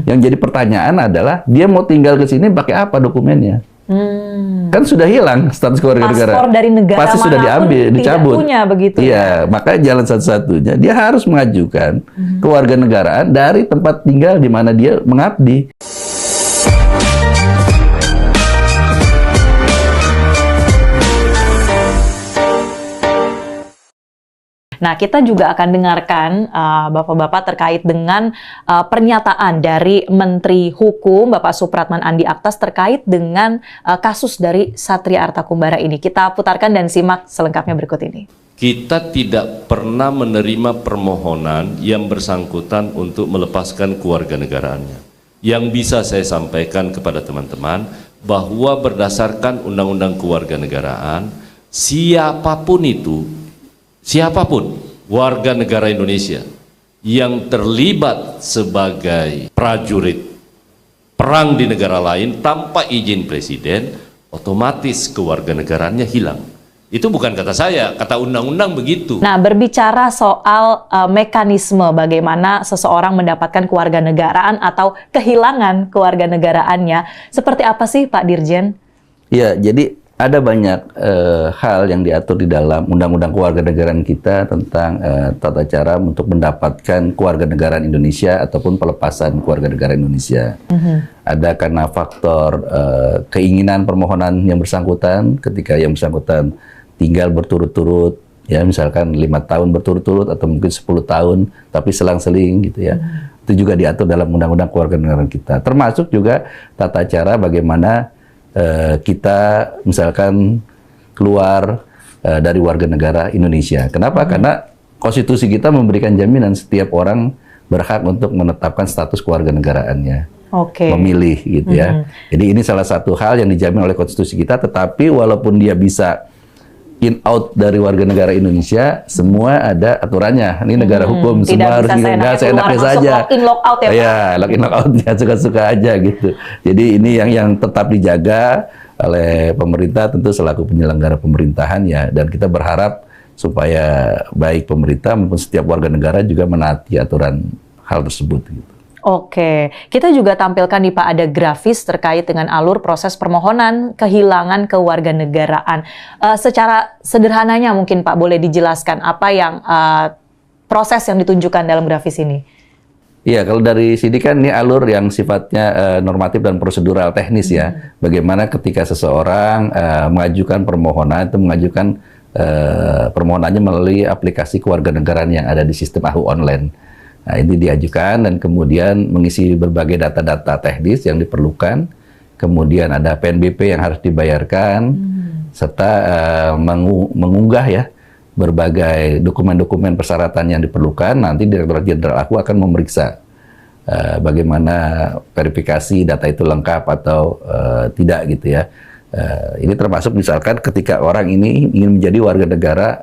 Yang jadi pertanyaan adalah dia mau tinggal ke sini pakai apa dokumennya? Kan sudah hilang status keluarga negara. Paspor dari negara pasti sudah diambil, dicabut. Tidak punya begitu. Iya, makanya jalan satu-satunya dia harus mengajukan kewarganegaraan dari tempat tinggal di mana dia mengabdi. Nah, kita juga akan dengarkan Bapak-Bapak terkait dengan pernyataan dari Menteri Hukum Bapak Supratman Andi Aktas terkait dengan kasus dari Satria Artakumbara ini. Kita putarkan dan simak selengkapnya berikut ini. Kita tidak pernah menerima permohonan yang bersangkutan untuk melepaskan kewarganegaraannya. Yang bisa saya sampaikan kepada teman-teman bahwa berdasarkan Undang-Undang Kewarganegaraan, siapapun warga negara Indonesia yang terlibat sebagai prajurit perang di negara lain tanpa izin presiden, otomatis kewarganegaraannya hilang. Itu bukan kata saya, kata undang-undang begitu. Nah, berbicara soal mekanisme bagaimana seseorang mendapatkan kewarganegaraan atau kehilangan kewarganegaraannya, seperti apa sih Pak Dirjen? Ya, jadi ada banyak hal yang diatur di dalam Undang-Undang Kewarganegaraan kita tentang tata cara untuk mendapatkan kewarganegaraan Indonesia ataupun pelepasan kewarganegaraan Indonesia. Ada karena faktor keinginan permohonan yang bersangkutan, ketika yang bersangkutan tinggal berturut-turut, ya misalkan 5 tahun berturut-turut atau mungkin 10 tahun, tapi selang-seling gitu ya. Itu juga diatur dalam Undang-Undang Kewarganegaraan kita. Termasuk juga tata cara bagaimana kita misalkan keluar dari warga negara Indonesia. Kenapa? Karena konstitusi kita memberikan jaminan setiap orang berhak untuk menetapkan status kewarganegaraannya. Memilih gitu ya. Jadi ini salah satu hal yang dijamin oleh konstitusi kita, tetapi walaupun dia bisa in out dari warga negara Indonesia, semua ada aturannya. Ini negara hukum, semua harus seenaknya saja. Lock in lock out ya Pak? Ya, lock in lock out ya, suka-suka aja gitu. Jadi ini yang tetap dijaga oleh pemerintah tentu selaku penyelenggara pemerintahan ya, dan kita berharap supaya baik pemerintah maupun setiap warga negara juga menaati aturan hal tersebut gitu. Oke, kita juga tampilkan nih Pak, ada grafis terkait dengan alur proses permohonan kehilangan kewarganegaraan. Secara sederhananya mungkin Pak boleh dijelaskan apa yang proses yang ditunjukkan dalam grafis ini? Iya, kalau dari sini kan ini alur yang sifatnya normatif dan prosedural teknis ya. Bagaimana ketika seseorang mengajukan permohonan, itu mengajukan permohonannya melalui aplikasi kewarganegaraan yang ada di sistem AHU online. Nah, ini diajukan dan kemudian mengisi berbagai data-data teknis yang diperlukan. Kemudian ada PNBP yang harus dibayarkan, serta mengunggah ya berbagai dokumen-dokumen persyaratan yang diperlukan. Nanti Direktorat Jenderal AHU akan memeriksa bagaimana verifikasi data itu lengkap atau tidak gitu ya. Ini termasuk misalkan ketika orang ini ingin menjadi warga negara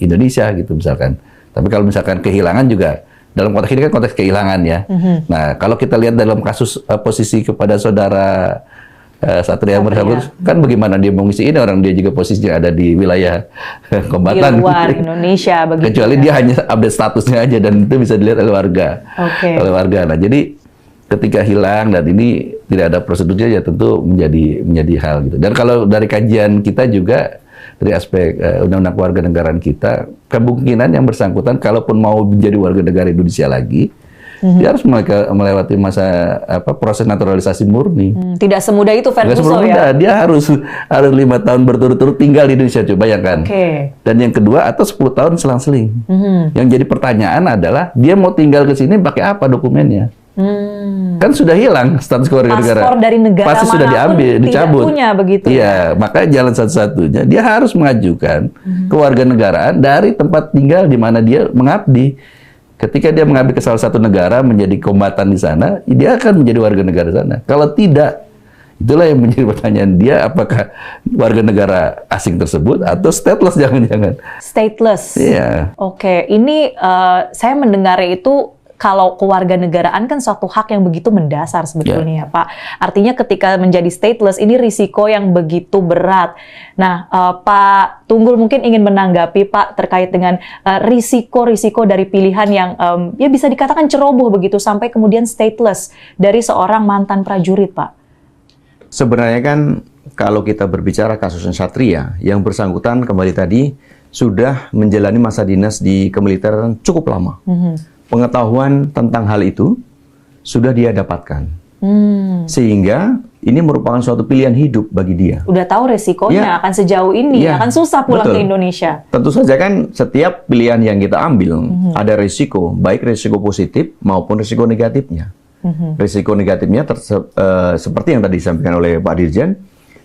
Indonesia gitu misalkan. Tapi kalau misalkan kehilangan juga, dalam konteks ini kan konteks kehilangan ya. Nah, kalau kita lihat dalam kasus posisi kepada saudara Satria bersangkutan, kan bagaimana dia mengisi ini, orang dia juga posisinya ada di wilayah kombatan. Di luar Indonesia begitu. Kecuali dia hanya update statusnya aja dan itu bisa dilihat oleh warga. Oleh warga. Nah, jadi ketika hilang dan ini tidak ada prosedurnya ya tentu menjadi hal gitu. Dan kalau dari kajian kita juga dari aspek Undang-Undang Kewarganegaraan kita, kemungkinan yang bersangkutan kalaupun mau menjadi warga negara Indonesia lagi, dia harus melewati masa proses naturalisasi murni. Tidak semudah itu Ferguson ya? Dia harus 5 tahun berturut-turut tinggal di Indonesia, coba bayangkan. Dan yang kedua, atau 10 tahun selang-seling. Yang jadi pertanyaan adalah, dia mau tinggal ke sini pakai apa dokumennya? Kan sudah hilang status kewarganegaraan. Paspor dari negara pasti sudah diambil, dicabut. Tidak punya begitu. Iya, makanya jalan satu-satunya dia harus mengajukan kewarganegaraan dari tempat tinggal di mana dia mengabdi. Ketika dia mengabdi ke salah satu negara menjadi kombatan di sana, dia akan menjadi warga negara sana. Kalau tidak, itulah yang menjadi pertanyaan dia, apakah warga negara asing tersebut atau stateless jangan-jangan. Stateless. Iya. Oke, ini saya mendengar itu kalau kewarganegaraan kan suatu hak yang begitu mendasar sebetulnya ya Pak. Artinya ketika menjadi stateless ini risiko yang begitu berat. Nah, Pak Tunggul mungkin ingin menanggapi Pak terkait dengan risiko-risiko dari pilihan yang ya bisa dikatakan ceroboh begitu sampai kemudian stateless dari seorang mantan prajurit Pak. Sebenarnya kan kalau kita berbicara kasus Satria, yang bersangkutan kembali tadi sudah menjalani masa dinas di kemiliteran cukup lama. Pengetahuan tentang hal itu sudah dia dapatkan. Sehingga ini merupakan suatu pilihan hidup bagi dia. Udah tahu resikonya akan sejauh ini, akan susah pulang ke Indonesia. Tentu saja kan setiap pilihan yang kita ambil ada risiko, baik risiko positif maupun risiko negatifnya. Risiko negatifnya seperti yang tadi disampaikan oleh Pak Dirjen,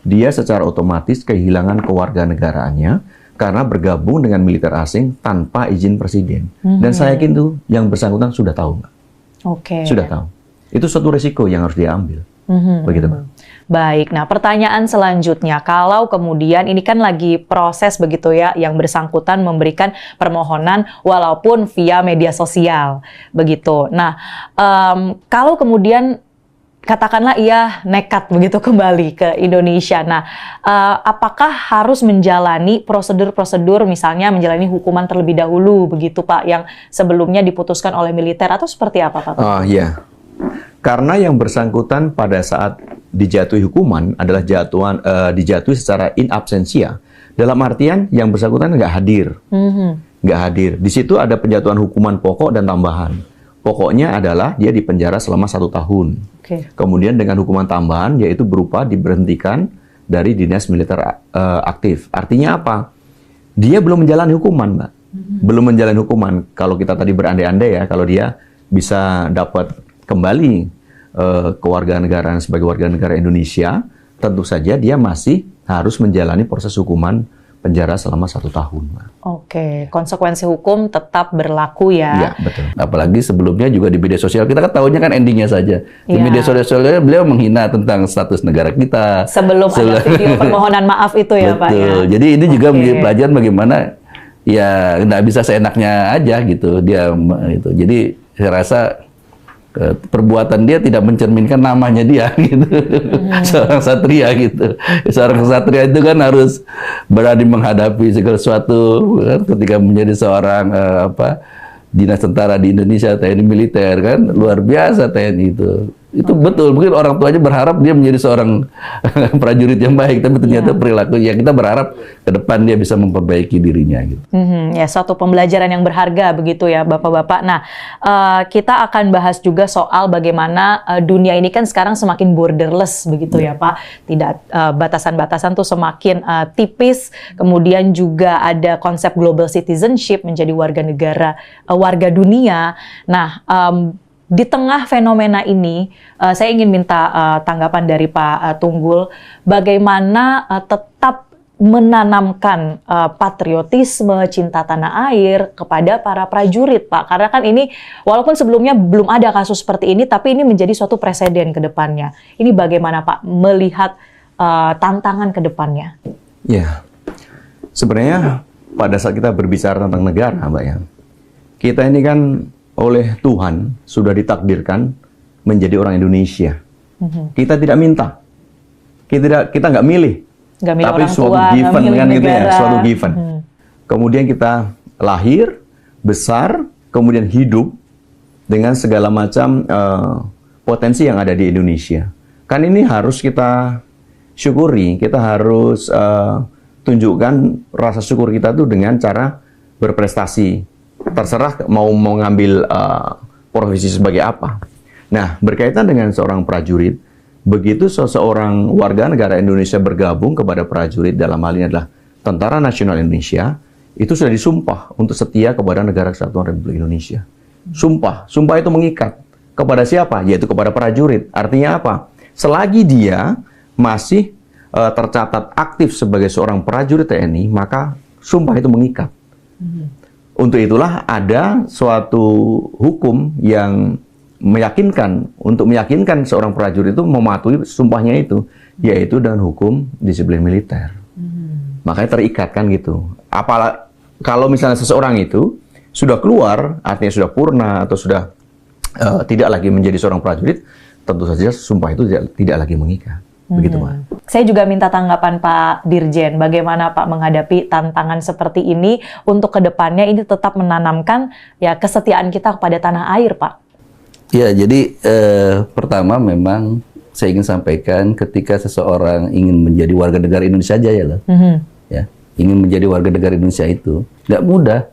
dia secara otomatis kehilangan kewarganegaraannya karena bergabung dengan militer asing tanpa izin presiden. Dan saya yakin tuh yang bersangkutan sudah tahu, Mbak. Sudah tahu. Itu suatu risiko yang harus dia ambil. Begitu, Mbak. Baik, nah pertanyaan selanjutnya, kalau kemudian ini kan lagi proses begitu ya, yang bersangkutan memberikan permohonan walaupun via media sosial, begitu. Nah, kalau kemudian katakanlah ia nekat begitu kembali ke Indonesia. Nah, apakah harus menjalani prosedur-prosedur, misalnya menjalani hukuman terlebih dahulu begitu Pak, yang sebelumnya diputuskan oleh militer atau seperti apa Pak? Iya. Karena yang bersangkutan pada saat dijatuhi hukuman adalah dijatuhi secara in absentia. Dalam artian yang bersangkutan nggak hadir. Nggak hadir. Di situ ada penjatuhan hukuman pokok dan tambahan. Pokoknya adalah dia dipenjara selama 1 tahun. Kemudian dengan hukuman tambahan yaitu berupa diberhentikan dari dinas militer aktif. Artinya apa? Dia belum menjalani hukuman, Mbak. Belum menjalani hukuman. Kalau kita tadi berandai-andai ya, kalau dia bisa dapat kembali kewarganegaraan sebagai warga negara Indonesia, tentu saja dia masih harus menjalani proses hukuman penjara selama 1 tahun. Konsekuensi hukum tetap berlaku ya. Iya, betul. Apalagi sebelumnya juga di media sosial, kita kan tahunya kan endingnya saja. Di media sosial beliau menghina tentang status negara kita. Sebelum ada video permohonan maaf itu ya Pak ya. Jadi ini juga menjadi pelajaran bagaimana ya nggak bisa seenaknya aja gitu dia itu. Jadi saya rasa perbuatan dia tidak mencerminkan namanya dia gitu. Seorang satria gitu. Seorang satria itu kan harus berani menghadapi segala sesuatu kan, ketika menjadi seorang dinas tentara di Indonesia, TNI militer kan luar biasa TNI itu. Itu betul, mungkin orang tuanya berharap dia menjadi seorang prajurit yang baik, tapi ternyata perilaku yang kita berharap ke depan dia bisa memperbaiki dirinya gitu. Ya, suatu pembelajaran yang berharga begitu ya Bapak-bapak. Nah, kita akan bahas juga soal bagaimana dunia ini kan sekarang semakin borderless begitu ya Pak. Tidak batasan-batasan tuh semakin tipis. Kemudian juga ada konsep global citizenship, menjadi warga negara, warga dunia. Nah, di tengah fenomena ini, saya ingin minta tanggapan dari Pak Tunggul, bagaimana tetap menanamkan patriotisme, cinta tanah air kepada para prajurit, Pak. Karena kan ini, walaupun sebelumnya belum ada kasus seperti ini, tapi ini menjadi suatu preseden ke depannya. Ini bagaimana Pak melihat tantangan ke depannya? Ya, sebenarnya pada saat kita berbicara tentang negara, Mbak ya, kita ini kan oleh Tuhan sudah ditakdirkan menjadi orang Indonesia. Kita tidak minta, kita nggak milih, tapi suatu given kan gitu ya, suatu given. Kemudian kita lahir, besar, kemudian hidup dengan segala macam potensi yang ada di Indonesia. Kan ini harus kita syukuri, kita harus tunjukkan rasa syukur kita tuh dengan cara berprestasi. Terserah mau ngambil profesi sebagai apa. Nah, berkaitan dengan seorang prajurit, begitu seseorang warga negara Indonesia bergabung kepada prajurit, dalam hal ini adalah Tentara Nasional Indonesia, itu sudah disumpah untuk setia kepada Negara Kesatuan Republik Indonesia. Sumpah itu mengikat. Kepada siapa? Yaitu kepada prajurit. Artinya apa? Selagi dia masih tercatat aktif sebagai seorang prajurit TNI, maka sumpah itu mengikat. Untuk itulah ada suatu hukum yang meyakinkan, untuk meyakinkan seorang prajurit itu mematuhi sumpahnya itu, yaitu dengan hukum disiplin militer. Makanya terikat kan gitu. Kalau misalnya seseorang itu sudah keluar, artinya sudah purna atau sudah tidak lagi menjadi seorang prajurit, tentu saja sumpah itu tidak lagi mengikat. Begitu, Pak. Saya juga minta tanggapan Pak Dirjen, bagaimana Pak menghadapi tantangan seperti ini untuk kedepannya ini tetap menanamkan ya kesetiaan kita kepada tanah air, Pak. Ya, jadi pertama memang saya ingin sampaikan ketika seseorang ingin menjadi warga negara Indonesia aja ya loh, ya ingin menjadi warga negara Indonesia itu nggak mudah.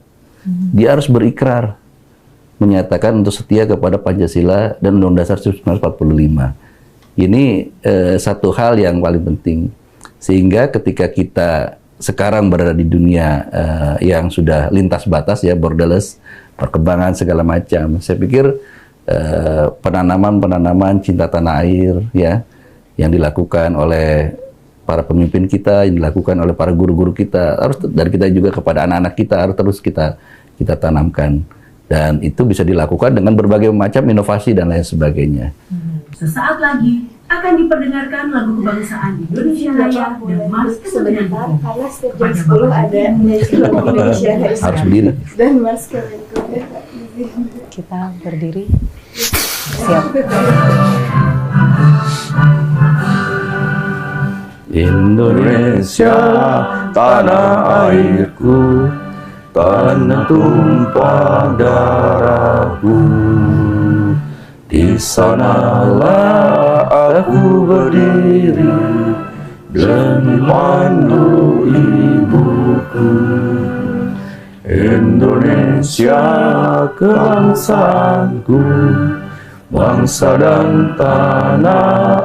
Dia harus berikrar menyatakan untuk setia kepada Pancasila dan Undang-Undang Dasar 1945. Ini satu hal yang paling penting, sehingga ketika kita sekarang berada di dunia yang sudah lintas batas ya, borderless, perkembangan segala macam, saya pikir penanaman cinta tanah air ya yang dilakukan oleh para pemimpin kita, yang dilakukan oleh para guru-guru kita, harus dari kita juga kepada anak-anak kita harus terus kita tanamkan, dan itu bisa dilakukan dengan berbagai macam inovasi dan lain sebagainya. Sesaat lagi akan diperdengarkan lagu kebangsaan Indonesia Raya dan Mars sebentar, karena setiap jam 10 ada Indonesia Raya. Harus berdiri. Dan Mars Kemenko. Kita berdiri. Siap. Indonesia, tanah airku, tanah tumpah darahku. Di sanalah aku berdiri demi mandu ibuku. Indonesia kebangsaanku, bangsa dan tanah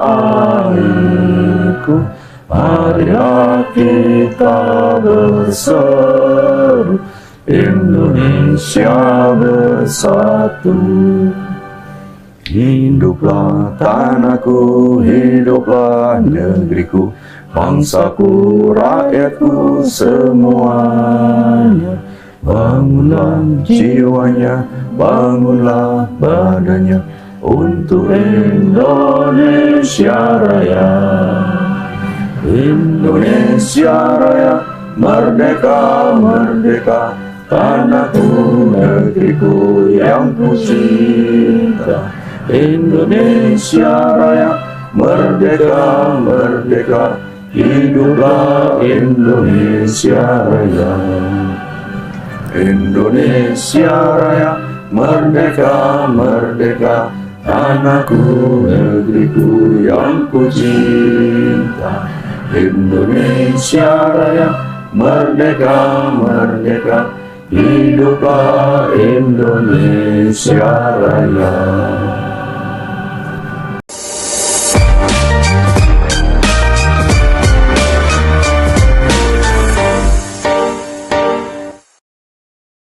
airku. Marilah kita berseru, Indonesia bersatu. Hiduplah tanahku, hiduplah negeriku, bangsaku, rakyatku semuanya. Bangunlah jiwanya, bangunlah badannya untuk Indonesia Raya. Indonesia Raya, merdeka, merdeka, tanahku, negeriku yang ku cinta. Indonesia Raya, merdeka, merdeka, hiduplah Indonesia Raya. Indonesia Raya, merdeka, merdeka, tanahku, negeriku yang ku cinta. Indonesia Raya, merdeka, merdeka, hiduplah Indonesia Raya.